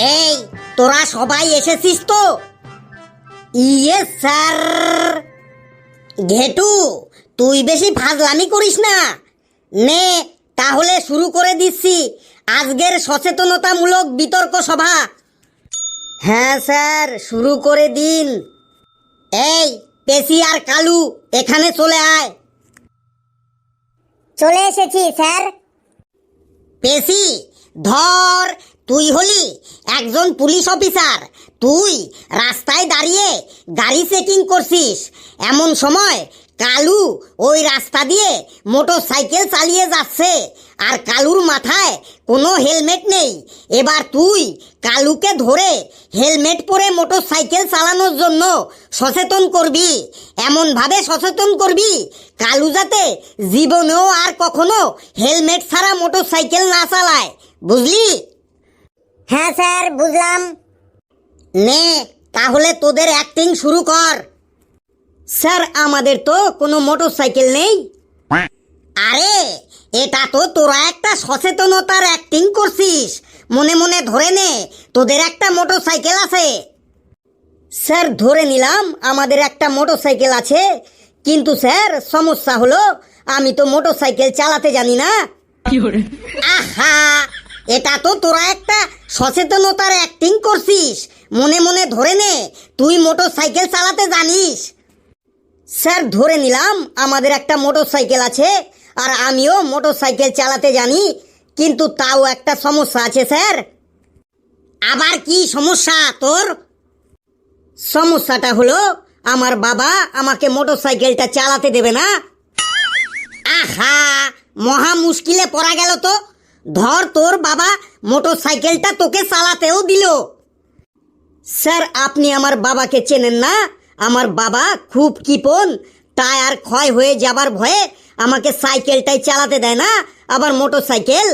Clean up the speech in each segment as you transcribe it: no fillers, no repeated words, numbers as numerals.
এই তোরা সবাই এসেছিস তো? ইয়ে স্যার। ঘেটু, তুই বেশি ফাজলামি করিস না। নে তাহলে শুরু করে দিচ্ছি আজকের সচেতনতামূলক বিতর্ক সভা। হ্যাঁ স্যার, শুরু করে দিন। এই পেশি আর কালু এখানে চলে আয়। চলে এসেছি স্যার। পেশি ধর, তুই হলি একজন পুলিশ অফিসার। তুই রাস্তায় দাঁড়িয়ে গাড়ি চেকিং করছিস। এমন সময় কালু ওই রাস্তা দিয়ে মোটর সাইকেল চালিয়ে যাচ্ছে, আর কালুর মাথায় কোনো হেলমেট নেই। এবার তুই কালুকে ধরে হেলমেট পরে মোটর সাইকেল চালানোর জন্য সচেতন করবি। এমনভাবে সচেতন করবি কালু যাতে জীবনেও আর কখনো হেলমেট ছাড়া মোটর সাইকেল না চালায়, বুঝলি? হ্যাঁ স্যার, বুঝলাম। নে তাহলে তোদের অ্যাক্টিং শুরু কর। স্যার, আমাদের তো কোনো মোটর সাইকেল নেই। আরে এটা তো তোরা একটা সচেতনতার অ্যাক্টিং করছিস। মনে মনে ধরে নে তোদের একটা মোটর সাইকেল আছে। স্যার, ধরে নিলাম আমাদের একটা মোটর সাইকেল আছে, কিন্তু স্যার সমস্যা হলো আমি তো মোটর সাইকেল চালাতে জানি না। আহা, এটা তো তোরা একটা সচেতনতার অ্যাক্টিং করছিস। মনে মনে ধরে নে তুই মোটর সাইকেল চালাতে জানিস। স্যার, ধরে নিলাম আমাদের একটা মোটর সাইকেল আছে আর আমিও মোটর সাইকেল চালাতে জানি, কিন্তু তাও একটা সমস্যা আছে স্যার। আবার কি সমস্যা তোর? সমস্যাটা হলো আমার বাবা আমাকে মোটর সাইকেলটা চালাতে দেবে না। আহা, মহা মুশকিলে পড়া গেল তো। ধর, তোর বাবা মোটর সাইকেলটা তোকে চালাতেও দিল। স্যার, আপনি আমার বাবাকে চেনেন না। আমার বাবা খুব কিপন, টায়ার ক্ষয় হয়ে যাবার ভয়ে আমাকে সাইকেলটাই চালাতে দেয় না, আবার মোটর সাইকেল।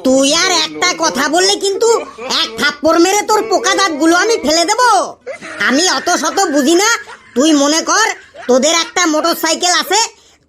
তুই আর একটা কথা বললে কিন্তু এক থাপ্পড় মেরে তোর পোকা দাঁতগুলো আমি ফেলে দেব। আমি অত শত বুঝি না। তুই মনে কর তোদের একটা মোটর সাইকেল আছে,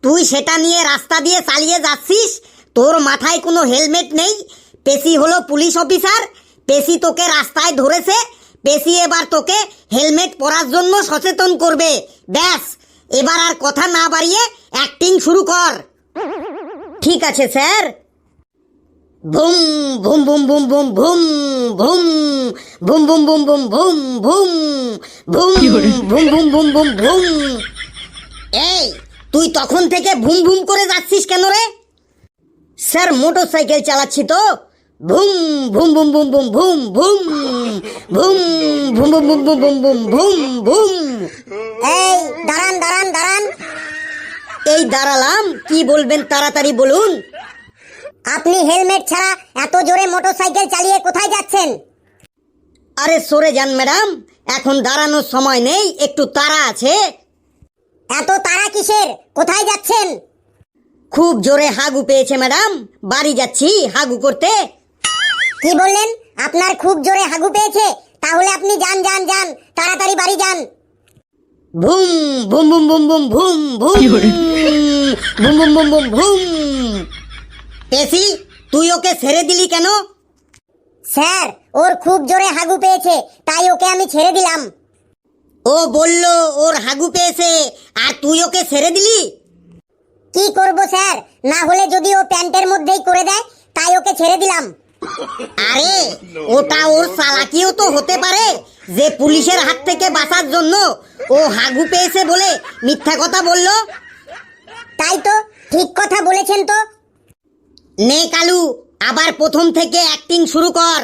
তুই সেটা নিয়ে রাস্তা দিয়ে চালিয়ে যাচ্ছিস, তোর মাথায় কোনো হেলমেট নেই। পেশি হলো পুলিশ অফিসার, পেশি তোকে রাস্তায় ধরেছে, পেশি এবার তোকে হেলমেট পরার জন্য সচেতন করবে। ব্যাস, এবার আর কথা না বাড়িয়ে অ্যাক্টিং শুরু কর। ঠিক আছে স্যার। ভুম ভুম ভুম ভুম ভুম ভুম ভুম ভুম ভুম ভুম ভুম ভুম ভুম ভুম ভুম ভুম ভুম ভুম ভুম। এই তুই তখন থেকে ভুম ভুম করে যাচ্ছিস কেন রে? স্যার, মোটর সাইকেল চালাচ্ছি তো। ভুম ভুম ভুম ভুম ভুম ভুম ভুম ভুম ভুম ভুম ভুম ভুম ভুম ভুম ভুম ভুম। এই দাঁড়ান দাঁড়ান দাঁড়ান। এই দাঁড়ালাম, কি বলবেন তাড়াতাড়ি বলুন। আপনি হেলমেট ছাড়া এত জোরে মোটর সাইকেল চালিয়ে কোথায় যাচ্ছেন? আরে সরে যান ম্যাডাম, এখন দাঁড়ানোর সময় নেই, একটু তাড়া আছে। এত তাড়া কিসের? কোথায় যাচ্ছেন? খুব জোরে হাগু পেয়েছে ম্যাডাম, বাড়ি যাচ্ছি হাগু করতে। কি বললেন? আপনার খুব জোরে হাগু পেয়েছে? তাহলে আপনি যান যান যান, তাড়াতাড়ি বাড়ি যান। ভুম ভুম ভুম ভুম ভুম ভুম ভুম ভুম ভুম ভুম ভুম ভুম। পেশি, তুই ওকে ছেড়ে দিলি কেন? স্যার, ওর খুব জোরে হাগু পেয়েছে, তাই ওকে আমি ছেড়ে দিলাম। ও বলল ওর হাগু পেয়েছে আর তুই ওকে ছেড়ে দিলি? কি করব স্যার, না হলে যদি ও প্যান্টের মধ্যেই করে দেয়, তাই ওকে ছেড়ে দিলাম। আরে ওটা ওর চালাকিও তো হতে পারে যে পুলিশের হাত থেকে বাঁচার জন্য ও হাগু পেয়েছে বলে মিথ্যা কথা বলল। তাই তো, ঠিক কথা বলেছেন তো। নে কালু, আবার প্রথম থেকে অ্যাক্টিং শুরু কর।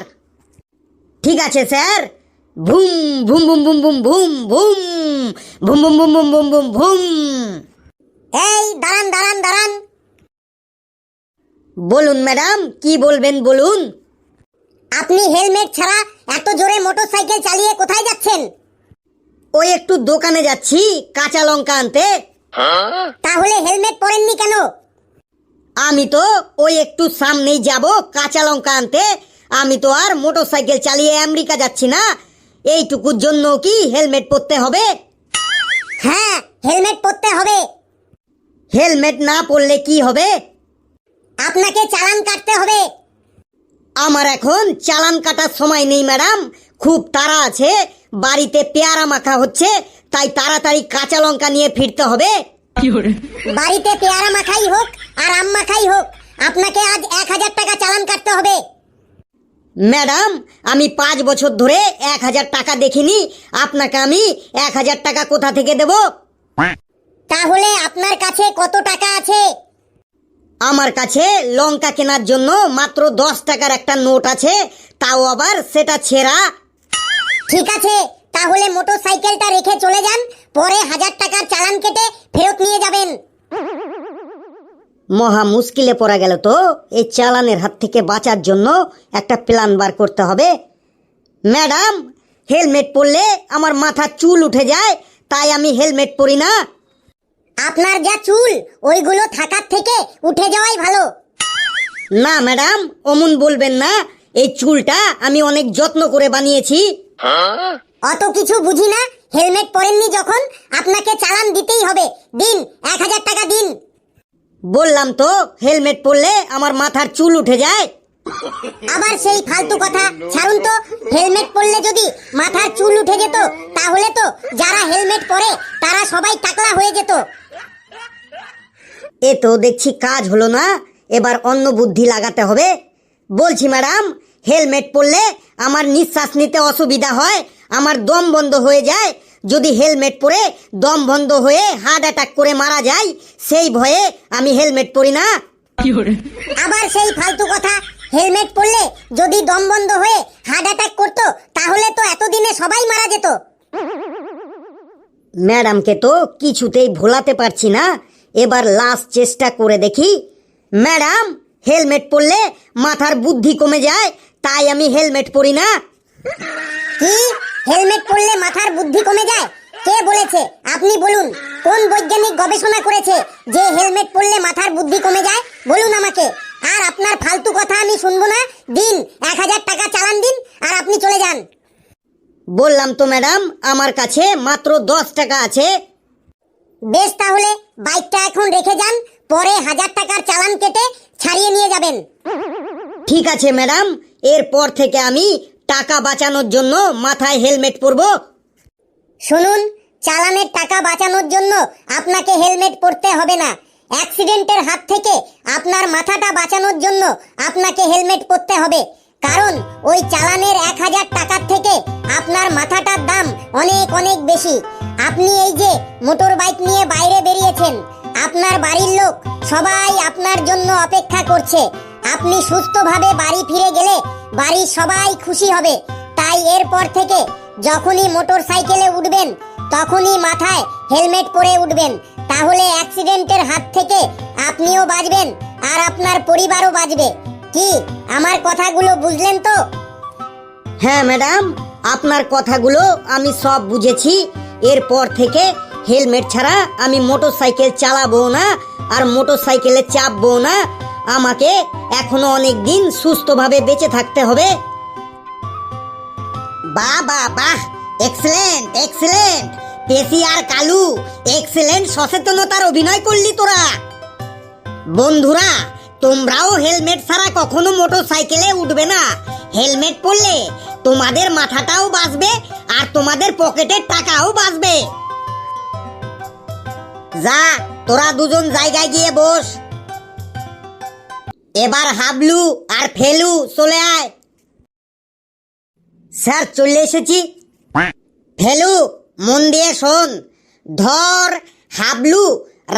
ঠিক আছে স্যার। ভুম ভুম ভুম ভুম ভুম ভুম ভুম ভুম ভুম ভুম ভুম ভুম ভুম ভুম। এই দাঁড়ান দাঁড়ান দাঁড়ান। বলুন ম্যাডাম, কি বলবেন বলুন। আপনি হেলমেট ছাড়া এত জোরে মোটর সাইকেল চালিয়ে কোথায় যাচ্ছেন? ওই একটু দোকানে যাচ্ছি কাঁচা লঙ্কা আনতে। তাহলে হেলমেট পরেননি কেন? আমি তো ওই একটু সামনেই যাব কাঁচা লঙ্কা আনতে। আমি তো আর মোটর সাইকেল চালিয়ে আমেরিকা যাচ্ছি না। এইটুকুর জন্য কি হেলমেট পরতে হবে? হ্যাঁ, হেলমেট পরতে হবে। হেলমেট না পরলে কি হবে? আপনাকে চালান কাটতে হবে। আমার এখন চালান কাটার সময় নেই ম্যাডাম, খুব তাড়া আছে, বাড়িতে পেয়ারা মাখা হচ্ছে, তাই তাড়াতাড়ি কাঁচা লঙ্কা নিয়ে ফিরতে হবে। বাড়িতে পেয়ারা মাখাই হোক আর আম মাখাই হোক, আপনাকে আজ 1000 টাকা চালান কাটতে হবে। ম্যাডাম, আমি 5 বছর ধরে 1000 টাকা দেখিনি, আপনাকে আমি 1000 টাকা কোথা থেকে দেব? তাহলে আপনার কাছে কত টাকা আছে? আমার কাছে লঙ্কা কেনার জন্য মাত্র 10 টাকার একটা নোট আছে, তাও আবার সেটা ছেঁড়া। ঠিক আছে, তাহলে মোটর সাইকেলটা রেখে চলে যান, পরে 1000 টাকার চালান কেটে ফেরত নিয়ে যাবেন। মহা মুশকিলে পড়া গেল তো। এই চালানের হাত থেকে বাঁচার জন্য একটা প্ল্যান বার করতে হবে। ম্যাডাম, হেলমেট পরলে আমার মাথার চুল উঠে যায়, তাই আমি হেলমেট পরি না। আপনার যা চুল, ওইগুলো থাকার থেকে উঠে যাওয়াই ভালো। না ম্যাডাম, অমন বলবেন না, এই চুলটা আমি অনেক যত্ন করে বানিয়েছি। অত কিছু বুঝি না, হেলমেট পরেননি যখন আপনাকে চালান দিতেই হবে। দিন, 1000 টাকা দিন। বললাম তো হেলমেট পরলে আমার মাথার চুল উঠে যায়। আবার সেই ফালতু কথা ছাড়ুন তো। হেলমেট পরলে যদি মাথার চুল উঠে যেত, তাহলে তো যারা হেলমেট পরে তারা সবাই টাকলা হয়ে যেত। এ তো দেখছি কাজ হলো না, এবার অন্য বুদ্ধি লাগাতে হবে। বলছি ম্যাডাম, হেলমেট পরলে আমার নিঃশ্বাস নিতে অসুবিধা হয়, আমার দম বন্ধ হয়ে যায়। যদি হেলমেট পরে দম বন্ধ হয়ে হার্ট অ্যাটাক করে মারা যায়, সেই ভয়ে আমি হেলমেট পরি না। আবার সেই ফালতু কথা, হেলমেট পরলে যদি দম বন্ধ হয়ে হার্ট অ্যাটাক করতো, তাহলে তো এতদিনে সবাই মারা যেত। ম্যাডামকে তো কিছুতেই ভোলাতে পারছি না, এবার লাস্ট চেষ্টা করে দেখি। ম্যাডাম, হেলমেট পরলে মাথার বুদ্ধি কমে যায়, তাই আমি হেলমেট পরি না। কি? হেলমেট পরলে মাথার বুদ্ধি কমে যায়? কে বলেছে? আপনি বলুন, কোন বৈজ্ঞানিক গবেষণা করেছে যে হেলমেট পরলে মাথার বুদ্ধি কমে যায়? বলুন আমাকে। আর আপনার ফালতু কথা আমি শুনবো না। দিন, 1000 টাকা চালান দিন, আর আপনি চলে যান। বললাম তো ম্যাডাম, আমার কাছে মাত্র 10 টাকা আছে। বেশ, তাহলে বাইকটা এখন রেখে যান, পরে 1000 টাকার চালান কেটে ছাড়িয়ে নিয়ে যাবেন। ঠিক আছে ম্যাডাম, এরপর থেকে আমি টাকা বাঁচানোর জন্য মাথায় হেলমেট পরবো। শুনুন, চালানের টাকা বাঁচানোর জন্য আপনাকে হেলমেট পরতে হবে না। অ্যাক্সিডেন্টের হাত থেকে আপনার মাথাটা বাঁচানোর জন্য আপনাকে হেলমেট পরতে হবে। কারণ ওই চালানের 1000 টাকার থেকে আপনার মাথাটার দাম অনেক অনেক বেশি। আপনি এই যে মোটর বাইক নিয়ে বাইরে বেরিয়েছেন, আপনার বাড়ির লোক সবাই আপনার জন্য অপেক্ষা করছে। আপনি সুস্থভাবে বাড়ি ফিরে গেলে বাড়ির সবাই খুশি হবে। তাই এরপর থেকে যখনই মোটর সাইকেলে উঠবেন, তখনই মাথায় হেলমেট পরে উঠবেন। তাহলে অ্যাক্সিডেন্টের হাত থেকে আপনিও বাঁচবেন আর আপনার পরিবারও বাঁচবে। কি আমার কথাগুলো বুঝলেন তো? হ্যাঁ ম্যাডাম, আপনার কথাগুলো আমি সব বুঝেছি। এরপর থেকে হেলমেট ছাড়া আমি মোটর সাইকেল চালাবো না, আর মোটর সাইকেলে চাপবো না। আমাকে এখনো অনেক দিন সুস্থভাবে বেঁচে থাকতে হবে। বাহ বাহ বাহ, এক্সেলেন্ট এক্সেলেন্ট। পেশি আর কালু, এক্সেলেন্ট সচেতনতার অভিনয় করলি তোরা। বন্ধুরা, তোমরাও হেলমেট ছাড়া কখনো মোটর সাইকেলে উঠবে না। হেলমেট পরলে তোমাদের মাথাটাও বাঁচবে আর তোমাদের পকেটের টাকাও বাঁচবে। যা, তোরা দুজন জায়গায় গিয়ে বস। এবার হাবলু আর ফেলু চলে আয়। স্যার, চলে এসেছি। ফেলু, মন দিয়ে শোন। ধর, হাবলু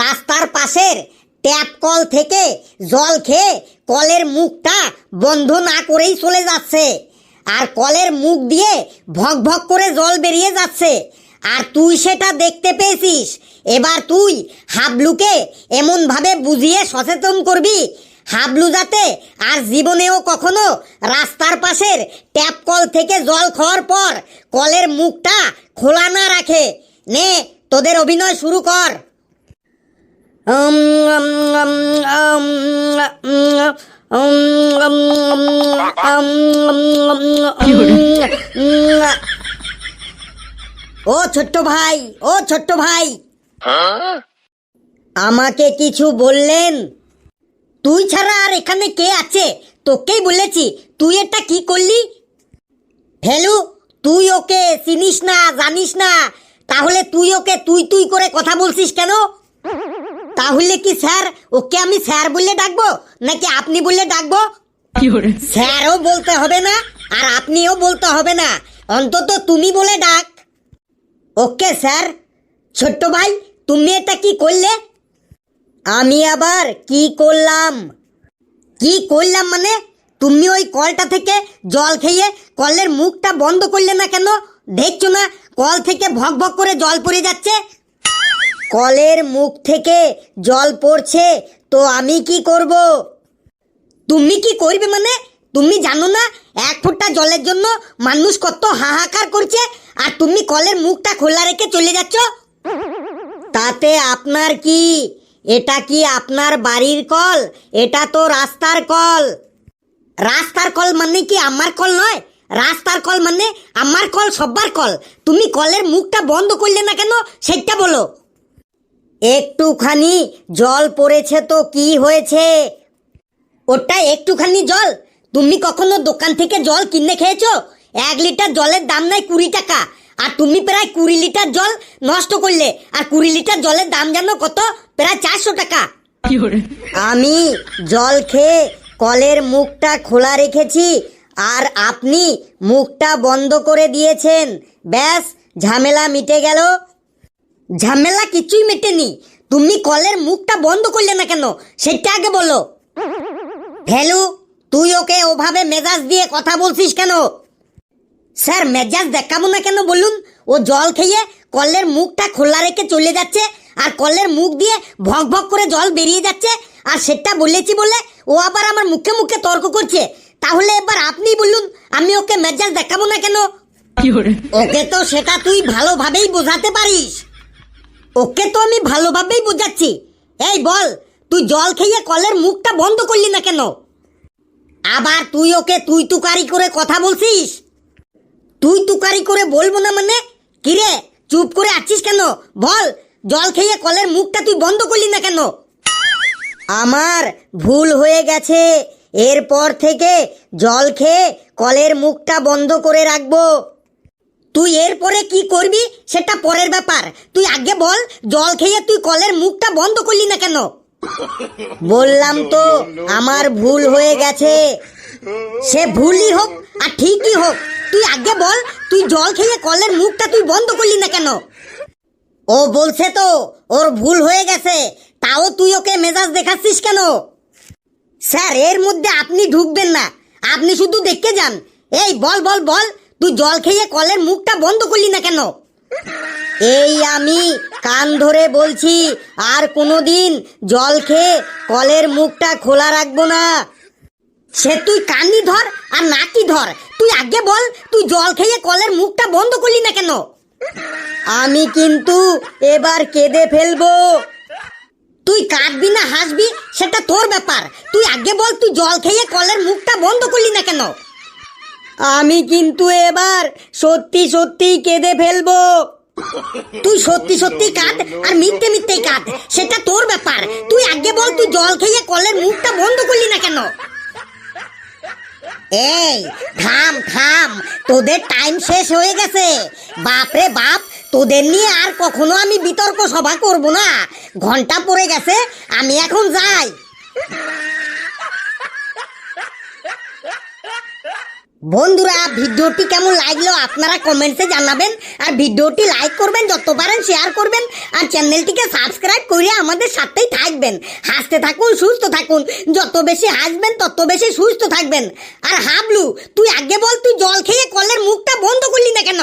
রাস্তার পাশের ট্যাপ কল থেকে জল খেয়ে কলের মুখটা বন্ধ না করেই চলে যাচ্ছে, আর কলের মুখ দিয়ে ভক ভক করে জল বেরিয়ে যাচ্ছে, আর তুই সেটা দেখতে পেয়েছিস। এবার তুই হাবলুকে এমনভাবে বুঝিয়ে সচেতন করবি, হাবলু যাতে আর জীবনেও কখনো রাস্তার পাশের ট্যাপ কল থেকে জল খাওয়ার পর কলের মুখটা খোলা না রাখে। নে, তোদের অভিনয় শুরু কর। ও ছোট্ট ভাই, ও ছোট্ট ভাই, আমাকে কিছু বললেন? তুই ছাড়া আর এখানে কে আছে? তোকেই বলেছি, তুই এটা কি করলি? ফেলু, তুই ওকে চিনিস না, জানিস না, তাহলে তুই ওকে তুই তুই করে কথা বলছিস কেন? তাহলে কি স্যার, ওকে আমি স্যার বলে ডাকবো নাকি আপনি বলে ডাকবো? স্যারও বলতে হবে না আর আপনিও বলতে হবে না, অন্তত তুমি বলে ডাক। Okay sir. ছোট্ট ভাই, তুমি এটা কি করলে? আমি আবার কি করলাম? কি করলাম মানে? তুমি ওই কলটা থেকে জল খেয়ে কলের মুখটা বন্ধ করলে না কেন? দেখছো না কল থেকে ভক ভক করে জল পড়ে যাচ্ছে? কলের মুখ থেকে জল পড়ছে তো আমি কি করব? তুমি কি করবে মানে? তুমি জানো না এক ফোঁটা জলের জন্য মানুষ কত হাহাকার করছে, আর তুমি কলের মুখটা খোলা রেখে চলে যাচ্ছ? তাতে আপনার কি? এটা কি আপনার বাড়ির কল? এটা তো রাস্তার কল। রাস্তার কল মানে কি আমার কল নয়? রাস্তার কল মানে আমার কল, সবার কল। তুমি কলের মুখটা বন্ধ করলে না কেন সেটা বলো। একটুখানি জল পড়েছে তো কি হয়েছে? ওটা একটুখানি জল? তুমি কখনো দোকান থেকে জল কিনে খেয়েছো? 1 লিটার জলের দাম নাই 20 টাকা, আর তুমি প্রায় 20 লিটার জল নষ্ট করলে। আর 20 লিটার জলের দাম জানো কত? প্রায় 400 টাকা। আমি জল খেয়ে কলের মুখটা খোলা রেখেছি আর আপনি মুখটা বন্ধ করে দিয়েছেন, ব্যাস ঝামেলা মিটে গেল। ঝামেলা কিছুই মেটেনি। তুমি কলের মুখটা বন্ধ করলে না কেন সেটা আগে বলো। ফেলু, তুই ওকে ওভাবে মেজাজ দিয়ে কথা বলছিস কেন? স্যার, মেজাজ দেখাবো না কেন বলুন? ও জল খেয়ে কলের মুখটা খোলা রেখে চলে যাচ্ছে আর কলের মুখ দিয়ে ভক ভক করে জল বেরিয়ে যাচ্ছে, আর সেটা বলেছি বলে ও আবার আমার মুখে মুখে তর্ক করছে। তাহলে এবার আপনি বলুন, আমি ওকে মেজাজ দেখাবো না কেন? ওকে তো সেটা তুই ভালোভাবেই বোঝাতে পারিস। ওকে তো আমি ভালোভাবেই বোঝাচ্ছি। এই বল, তুই জল খেয়ে কলের মুখটা বন্ধ করলি না কেন? আবার তুই ওকে তুই তুকারি করে কথা বলছিস? তুই তুকারি করে বলবো না মানে? কিরে, চুপ করে আছিস কেন? বল, জল খেয়ে কলের মুখটা তুই বন্ধ করলি না কেন? আমার ভুল হয়ে গেছে, এরপর থেকে জল খেয়ে কলের মুখটা বন্ধ করে রাখবো। তুই এরপরে কি করবি সেটা পরের ব্যাপার। তুই আগে বল, জল খেয়ে তুই কলের মুখটা বন্ধ করলি না কেন? বললাম তো আমার ভুল হয়ে গেছে। সে ভুলই হোক আর ঠিকই হোক, তুই আগে বল, তুই জল খেয়ে কলের মুখটা তুই বন্ধ করলি না কেন? ও বলছে তো ওর ভুল হয়ে গেছে, তাও তুই ওকে মেজাজ দেখাচ্ছিস কেন? স্যার, এর মধ্যে আপনি ঢুকবেন না, আপনি শুধু দেখে যান। এই বল বল বল, তুই জল খেয়ে কলের মুখটা বন্ধ করলি না কেন? এই আমি কান ধরে বলছি, আর কোনোদিন জল খেয়ে কলের মুখটা খোলা রাখবো না। সে তুই কানই ধর আর নাকি ধর, তুই আগে বল, তুই জল খেয়ে কলের মুখটা বন্ধ করলি না কেন? আমি কিন্তু এবার কেঁদে ফেলবো। তুই কাঁদবি না হাসবি সেটা তোর ব্যাপার। তুই আগে বল, তুই জল খেয়ে কলের মুখটা বন্ধ করলি না কেন? আমি কিন্তু এবার সত্যি সত্যি কেঁদে ফেলবো। তুই সত্যি সত্যি কাঁদ আর মিথ্যে মিথ্যেই কাঁদ, সেটা তোর ব্যাপার। তুই আগে বল, তুই জল খেয়ে কলের মুখটা বন্ধ করলি না কেন? এই থাম থাম, তোদের টাইম শেষ হয়ে গেছে। বাপরে বাপ, তোদের নিয়ে আর কখনো আমি বিতর্ক সভা করব না। ঘন্টা পড়ে গেছে, আমি এখন যাই। বন্ধুরা, ভিডিওটি কেমন লাগলো আপনারা কমেন্টসে জানাবেন, আর ভিডিওটি লাইক করবেন, যত পারেন শেয়ার করবেন, আর চ্যানেলটিকে সাবস্ক্রাইব করে আমাদের সাথেই থাকবেন। হাসতে থাকুন, সুস্থ থাকুন। যত বেশি হাসবেন তত বেশি সুস্থ থাকবেন। আর হাবলু, তুই আগে বল, তুই জল খেয়ে কলের মুখটা বন্ধ করলি না কেন?